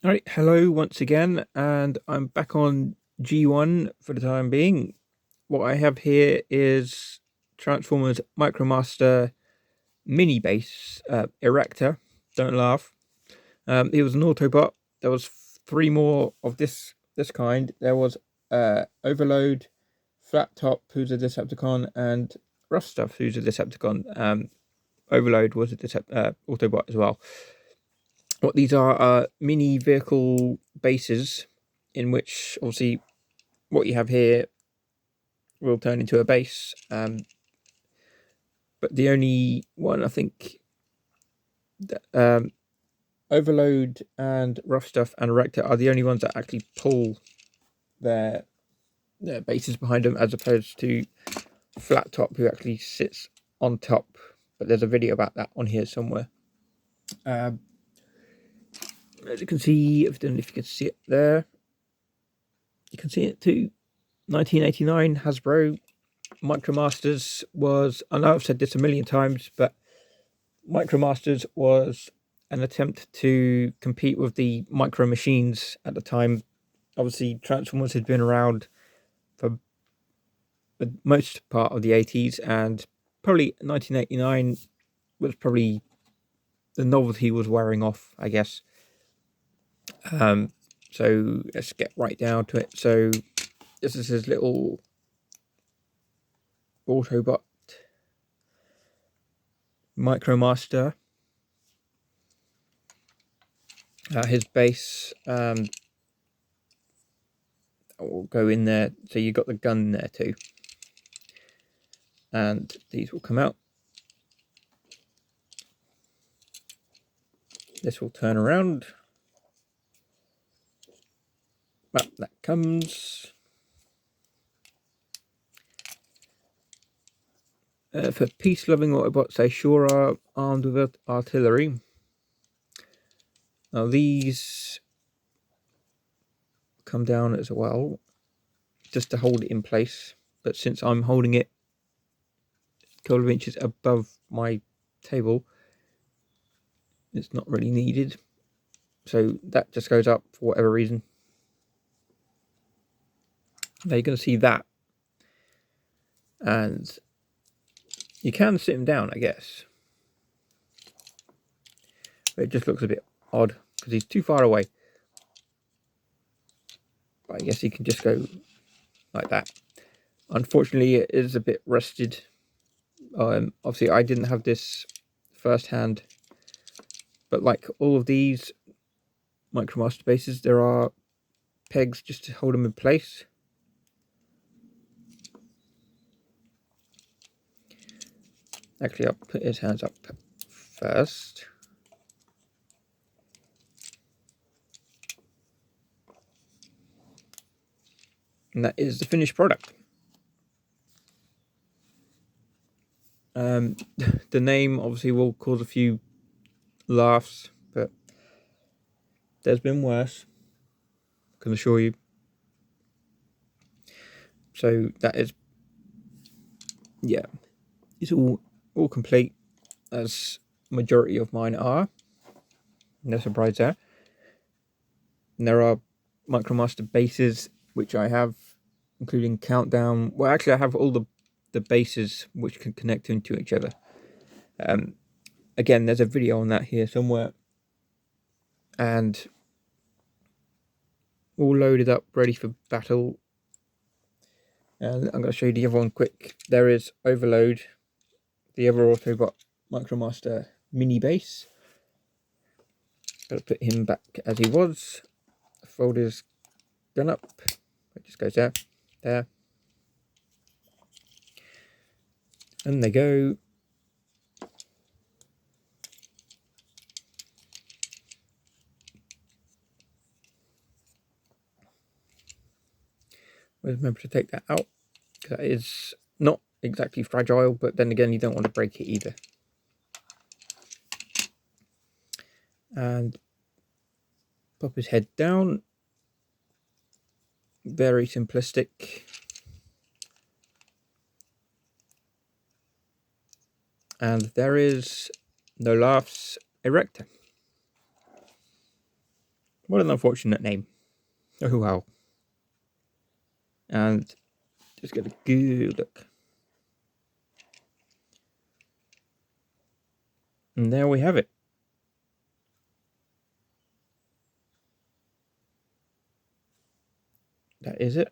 All right, hello once again, and I'm back on G1 for the time being. What I have here is Transformers Micromaster mini base Erector. Don't laugh. It was an Autobot. There was three more of this kind. There was Overload, Flat Top, who's a Decepticon, and Rough Stuff, who's a Decepticon. Overload was a Autobot as well. What these are mini vehicle bases in which obviously what you have here will turn into a base. But the only one I think that, Overload and Rough Stuff and Erector are the only ones that actually pull their bases behind them, as opposed to Flat Top, who actually sits on top. But there's a video about that on here somewhere. As you can see, I don't know if you can see it there. You can see it too. 1989 Hasbro Micromasters was, I know I've said this a million times, but Micromasters was an attempt to compete with the Micro Machines at the time. Obviously, Transformers had been around for the most part of the 80s, and probably 1989 was probably the novelty was wearing off, I guess. So let's get right down to it. So this is his little Autobot Micromaster. His base will go in there. So you got the gun there too. And these will come out. This will turn around. Up that comes. For peace-loving Autobots, they sure are armed with artillery. Now these come down as well, just to hold it in place. But since I'm holding it a couple of inches above my table, it's not really needed. So that just goes up for whatever reason. Now you're going to see that. And you can sit him down, I guess. But it just looks a bit odd because he's too far away. But I guess he can just go like that. Unfortunately, it is a bit rusted. Obviously, I didn't have this firsthand. But like all of these Micromaster bases, there are pegs just to hold them in place. Actually, I'll put his hands up first. And that is the finished product. The name obviously will cause a few laughs, but there's been worse, I can assure you. So that is, yeah, it's all complete, as majority of mine are. No surprise there. And there are Micromaster bases which I have, including Countdown. Well, actually, I have all the bases which can connect into each other. Again, there's a video on that here somewhere, and all loaded up, ready for battle. And I'm going to show you the other one quick. There is Overload, the other Autobot Micromaster mini base. Got to put him back as he was. Fold his gun up. It just goes there, there. And they go. Remember to take that out, because that is not exactly fragile, but then again, you don't want to break it either. And pop his head down. Very simplistic. And there is, no laughs, Erector. What an unfortunate name. Oh well. And just get a good look. And there we have it. That is it.